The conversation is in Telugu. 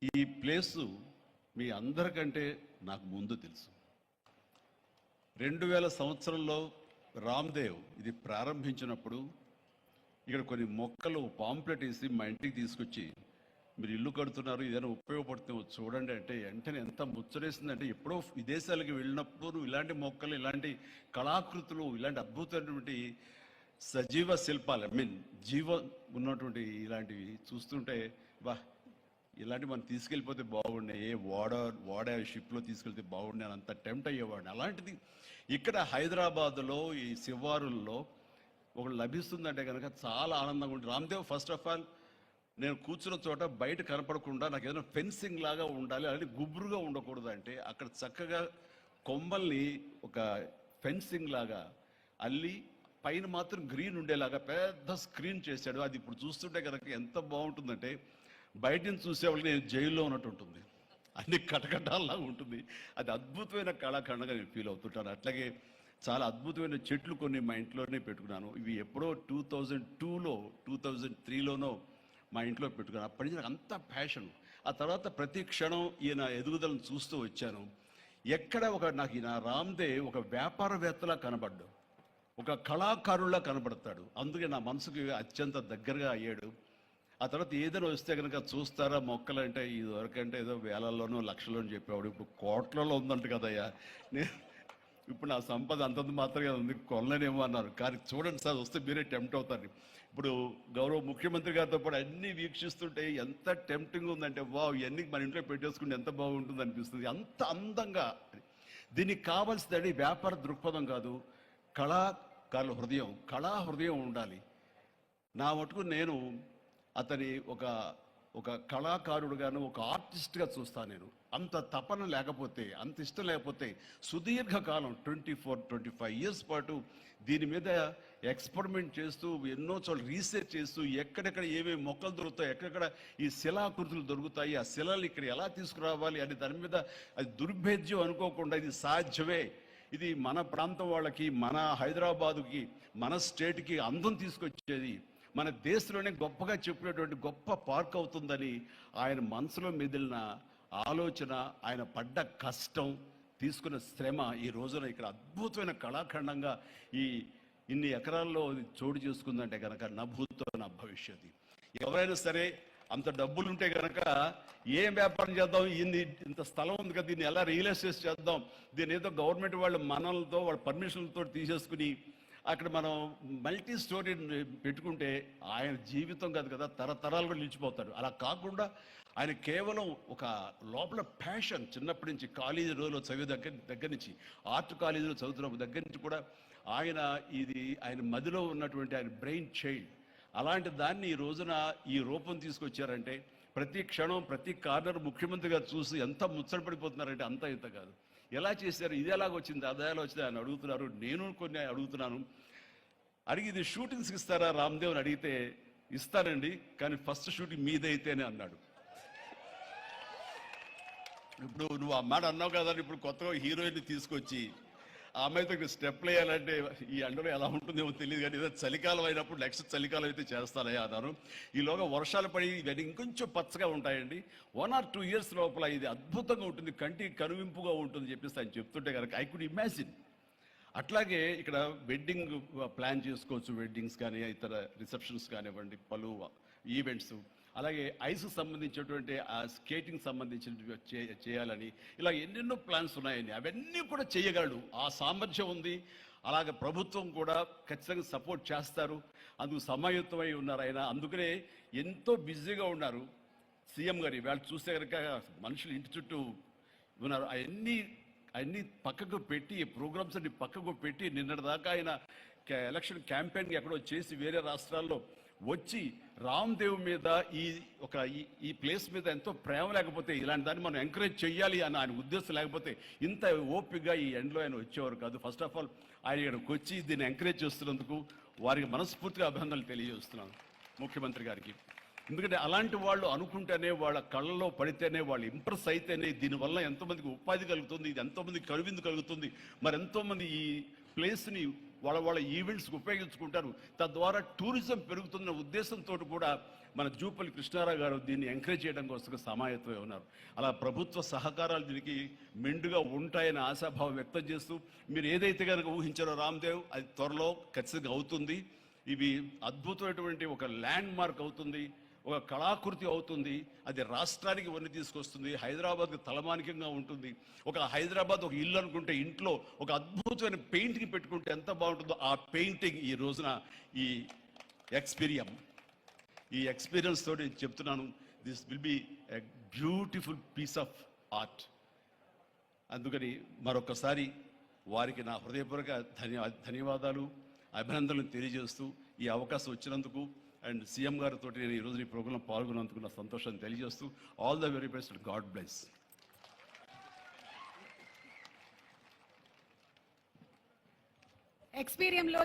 ఈ ప్లేసు మీ అందరికంటే నాకు ముందు తెలుసు. 2000 సంవత్సరంలో రామ్దేవ్ ఇది ప్రారంభించినప్పుడు ఇక్కడ కొన్ని మొక్కలు పాంప్లెట్ వేసి మా ఇంటికి తీసుకొచ్చి, మీరు ఇల్లు కడుతున్నారు, ఏదైనా ఉపయోగపడుతుందో చూడండి అంటే వెంటనే ఎంత ముచ్చరేసిందంటే, ఎప్పుడో విదేశాలకు వెళ్ళినప్పుడు ఇలాంటి మొక్కలు, ఇలాంటి కళాకృతులు, ఇలాంటి అద్భుతమైనటువంటి సజీవ శిల్పాలు, జీవం ఉన్నటువంటి ఇలాంటివి చూస్తుంటే ఇలాంటివి మనం తీసుకెళ్ళిపోతే బాగుండే, వాడ షిప్లో తీసుకెళ్తే బాగుండే అని అంత టెంప్ట్ అయ్యేవాడిని. అలాంటిది ఇక్కడ హైదరాబాద్లో ఈ శివారుల్లో ఒకటి లభిస్తుందంటే కనుక చాలా ఆనందంగా ఉంటుంది. రామ్దేవ్ ఫస్ట్ ఆఫ్ ఆల్ నేను కూర్చున్న చోట బయట కనపడకుండా నాకు ఏదైనా ఫెన్సింగ్ లాగా ఉండాలి, అలాంటి గుబురుగా ఉండకూడదు అంటే అక్కడ చక్కగా కొమ్మల్ని ఒక ఫెన్సింగ్ లాగా అల్లి పైన మాత్రం గ్రీన్ ఉండేలాగా పెద్ద స్క్రీన్ చేశాడు. అది ఇప్పుడు చూస్తుంటే కనుక ఎంత బాగుంటుందంటే బయట నుంచి చూసేవాళ్ళు నేను జైల్లో ఉన్నట్టు ఉంటుంది, అన్ని కటకటాల్లాగా ఉంటుంది. అది అద్భుతమైన కళాఖండగా నేను ఫీల్ అవుతుంటాను. అట్లాగే చాలా అద్భుతమైన చెట్లు కొన్ని మా ఇంట్లోనే పెట్టుకున్నాను. ఇవి ఎప్పుడో 2002లో 2003లోనో మా ఇంట్లో పెట్టుకున్నాను. అప్పటి నుంచి నాకు అంత ప్యాషన్. ఆ తర్వాత ప్రతి క్షణం ఈయన ఎదుగుదలను చూస్తూ వచ్చాను. ఎక్కడ నాకు ఈయన రామ్దేవ్ ఒక వ్యాపారవేత్తలా కనబడ్డాడు, ఒక కళాకారుల్లా కనబడతాడు. అందుకే నా మనసుకి అత్యంత దగ్గరగా అయ్యాడు. ఆ తర్వాత ఏదైనా వస్తే కనుక చూస్తారా మొక్కలు అంటే, ఇదివరకంటే ఏదో వేలల్లోనో లక్షల్లోనూ చెప్పేవాడు, ఇప్పుడు కోట్లలో ఉందంట కదయ్యా. ఇప్పుడు నా సంపద అంతంత మాత్రమే ఉంది, కొనలేనేమో అన్నారు. కానీ చూడండి సార్, వస్తే మీరే టెంప్ట్ అవుతారు. ఇప్పుడు గౌరవ ముఖ్యమంత్రి గారితో పాటు అన్నీ వీక్షిస్తుంటే ఎంత టెంప్టింగ్ ఉందంటే, ఇవన్నీ మన ఇంట్లో పెట్టేసుకుంటే ఎంత బాగుంటుంది అనిపిస్తుంది. అంత అందంగా. దీనికి కావాల్సింది వ్యాపార దృక్పథం కాదు, కళాకారుల హృదయం, కళా హృదయం ఉండాలి. నా మటుకు నేను అతని ఒక కళాకారుడుగాను, ఒక ఆర్టిస్ట్గా చూస్తాను. నేను అంత తపన లేకపోతే, అంత ఇష్టం లేకపోతే సుదీర్ఘకాలం 24-25 ఇయర్స్ పాటు దీని మీద ఎక్స్పెరిమెంట్ చేస్తూ, ఎన్నో చోట్ల రీసెర్చ్ చేస్తూ, ఎక్కడెక్కడ ఏమేమి మొక్కలు దొరుకుతాయి, ఎక్కడెక్కడ ఈ శిలాకృతులు దొరుకుతాయి, ఆ శిలలు ఇక్కడ ఎలా తీసుకురావాలి అని దాని మీద అది దుర్భేద్యం అనుకోకుండా ఇది సాధ్యమే, ఇది మన ప్రాంతం వాళ్ళకి, మన హైదరాబాదుకి, మన స్టేట్కి అందం తీసుకొచ్చేది, మన దేశంలోనే గొప్పగా చెప్పినటువంటి గొప్ప పార్క్ అవుతుందని ఆయన మనసులో మెదిలిన ఆలోచన, ఆయన పడ్డ కష్టం, తీసుకున్న శ్రమ ఈ రోజున ఇక్కడ అద్భుతమైన కళాఖండంగా ఇన్ని ఎకరాల్లో చోటు చేసుకుందంటే కనుక నభూతో నా భవిష్యత్తు. ఎవరైనా సరే అంత డబ్బులు ఉంటే కనుక ఏం వ్యాపారం చేద్దాం, ఇంత స్థలం ఉంది కదా, దీన్ని ఎలా రియల్ ఎస్టేట్ చేద్దాం, దీన్ని ఏదో గవర్నమెంట్ వాళ్ళ మనలతో వాళ్ళ పర్మిషన్లతో తీసేసుకుని అక్కడ మనం మల్టీ స్టోరీ పెట్టుకుంటే ఆయన జీవితం కాదు కదా, తరతరాలు కూడా నిలిచిపోతాడు. అలా కాకుండా ఆయన కేవలం ఒక లోపల ప్యాషన్, చిన్నప్పటి నుంచి కాలేజీ రోజులో చదివే దగ్గర నుంచి, ఆర్ట్ కాలేజీలో చదువుతున్న దగ్గర నుంచి కూడా ఆయన మదిలో ఉన్నటువంటి ఆయన బ్రెయిన్ చైల్డ్. అలాంటి దాన్ని ఈ రోజున ఈ రూపం తీసుకొచ్చారంటే ప్రతి క్షణం, ప్రతి కార్నర్ ముఖ్యమంత్రి గారు చూసి ఎంత ముచ్చటపడిపోతున్నారంటే అంత ఇంత కాదు. ఎలా చేశారు, ఇది ఎలాగొచ్చింది, అది ఎలా వచ్చింది అని అడుగుతున్నారు. నేను కొన్ని అడుగుతున్నాను. అడిగి ఇది షూటింగ్స్కి ఇస్తారా రామ్దేవ్ అని అడిగితే, ఇస్తానండి, కానీ ఫస్ట్ షూటింగ్ మీదైతేనే అన్నాడు. ఇప్పుడు నువ్వు ఆ మాట అన్నావు కదా, ఇప్పుడు కొత్తగా హీరోయిన్ని తీసుకొచ్చి ఆ అమ్మాయితో స్టెప్లు వేయాలంటే ఈ ఎండలో ఎలా ఉంటుందేమో తెలియదు, కానీ ఏదో చలికాలం అయినప్పుడు నెక్స్ట్ చలికాలం అయితే చేస్తానయ్యా అన్నారు. ఈలోగా వర్షాలు పడి ఇవన్నీ ఇంకొంచెం పచ్చగా ఉంటాయండి, 1 or 2 years లోపల ఇది అద్భుతంగా ఉంటుంది, కంటికి కనువింపుగా ఉంటుంది చెప్పేసి ఆయన చెప్తుంటే కనుక ఐ కుడ్ ఇమాజిన్. అట్లాగే ఇక్కడ వెడ్డింగ్ ప్లాన్ చేసుకోవచ్చు, వెడ్డింగ్స్ కానీ ఇతర రిసెప్షన్స్ కానివ్వండి, పలు ఈవెంట్స్, అలాగే ఐస్కి సంబంధించినటువంటి ఆ స్కేటింగ్ సంబంధించిన చేయాలని ఇలా ఎన్నెన్నో ప్లాన్స్ ఉన్నాయని అవన్నీ కూడా చేయగలడు, ఆ సామర్థ్యం ఉంది. అలాగే ప్రభుత్వం కూడా ఖచ్చితంగా సపోర్ట్ చేస్తారు, అందుకు సమాయుత్తమై ఉన్నారు ఆయన. అందుకనే ఎంతో బిజీగా ఉన్నారు సీఎం గారు. వాళ్ళు చూస్తే కనుక మనుషులు ఇంటి చుట్టూ ఉన్నారు. అవన్నీ పక్కకు పెట్టి, ప్రోగ్రామ్స్ అన్ని పక్కకు పెట్టి, నిన్నటిదాకా ఆయన ఎలక్షన్ క్యాంపెయిన్ ఎక్కడో చేసి వేరే రాష్ట్రాల్లో వచ్చి రామ్దేవ్ మీద ఈ ప్లేస్ మీద ఎంతో ప్రేమ లేకపోతే, ఇలాంటి దాన్ని మనం ఎంకరేజ్ చేయాలి అని ఆయన ఉద్దేశం లేకపోతే ఇంత ఓపికగా ఈ ఎండ్లో ఆయన వచ్చేవారు కాదు. ఫస్ట్ ఆఫ్ ఆల్ ఆయన ఇక్కడికి వచ్చి దీన్ని ఎంకరేజ్ చేస్తున్నందుకు వారికి మనస్ఫూర్తిగా అభినందనలు తెలియజేస్తున్నాను ముఖ్యమంత్రి గారికి. ఎందుకంటే అలాంటి వాళ్ళు అనుకుంటేనే, వాళ్ళ కళ్ళలో పడితేనే, వాళ్ళు ఇంప్రెస్ అయితేనే దీనివల్ల ఎంతోమందికి ఉపాధి కలుగుతుంది, ఇది ఎంతోమందికి కనువిందు కలుగుతుంది, మరి ఎంతోమంది ఈ ప్లేస్ని వాళ్ళ ఈవెంట్స్కి ఉపయోగించుకుంటారు, తద్వారా టూరిజం పెరుగుతున్న ఉద్దేశంతో కూడా మన జూపల్లి కృష్ణారావు గారు దీన్ని ఎంకరేజ్ చేయడం కోసం సమాయత్తమై ఉన్నారు. అలా ప్రభుత్వ సహకారాలు దీనికి మెండుగా ఉంటాయని ఆశాభావం వ్యక్తం చేస్తూ మీరు ఏదైతే కనుక ఊహించారో రామ్దేవ్ అది త్వరలో ఖచ్చితంగా అవుతుంది. ఇవి అద్భుతమైనటువంటి ఒక ల్యాండ్ మార్క్ అవుతుంది, ఒక కళాకృతి అవుతుంది. అది రాష్ట్రానికి వన్నీ తీసుకొస్తుంది, హైదరాబాద్కి తలమానికంగా ఉంటుంది. ఒక హైదరాబాద్ ఒక ఇల్లు అనుకుంటే ఇంట్లో ఒక అద్భుతమైన పెయింటింగ్ పెట్టుకుంటే ఎంత బాగుంటుందో ఆ పెయింటింగ్ ఈ రోజున ఈ ఎక్స్పీరియన్స్ తోటి చెప్తున్నాను. This will be a beautiful piece of art. అందుకని మరొకసారి వారికి నా హృదయపూర్వక ధన్యవాదాలు, అభినందనలు తెలియజేస్తూ ఈ అవకాశం వచ్చినందుకు అండ్ సీఎం గారితో నేను ఈరోజు ఈ ప్రోగ్రాంలో పాల్గొన్నందుకు నా సంతోషాన్ని తెలియజేస్తూ all the very best, God bless. Experience లో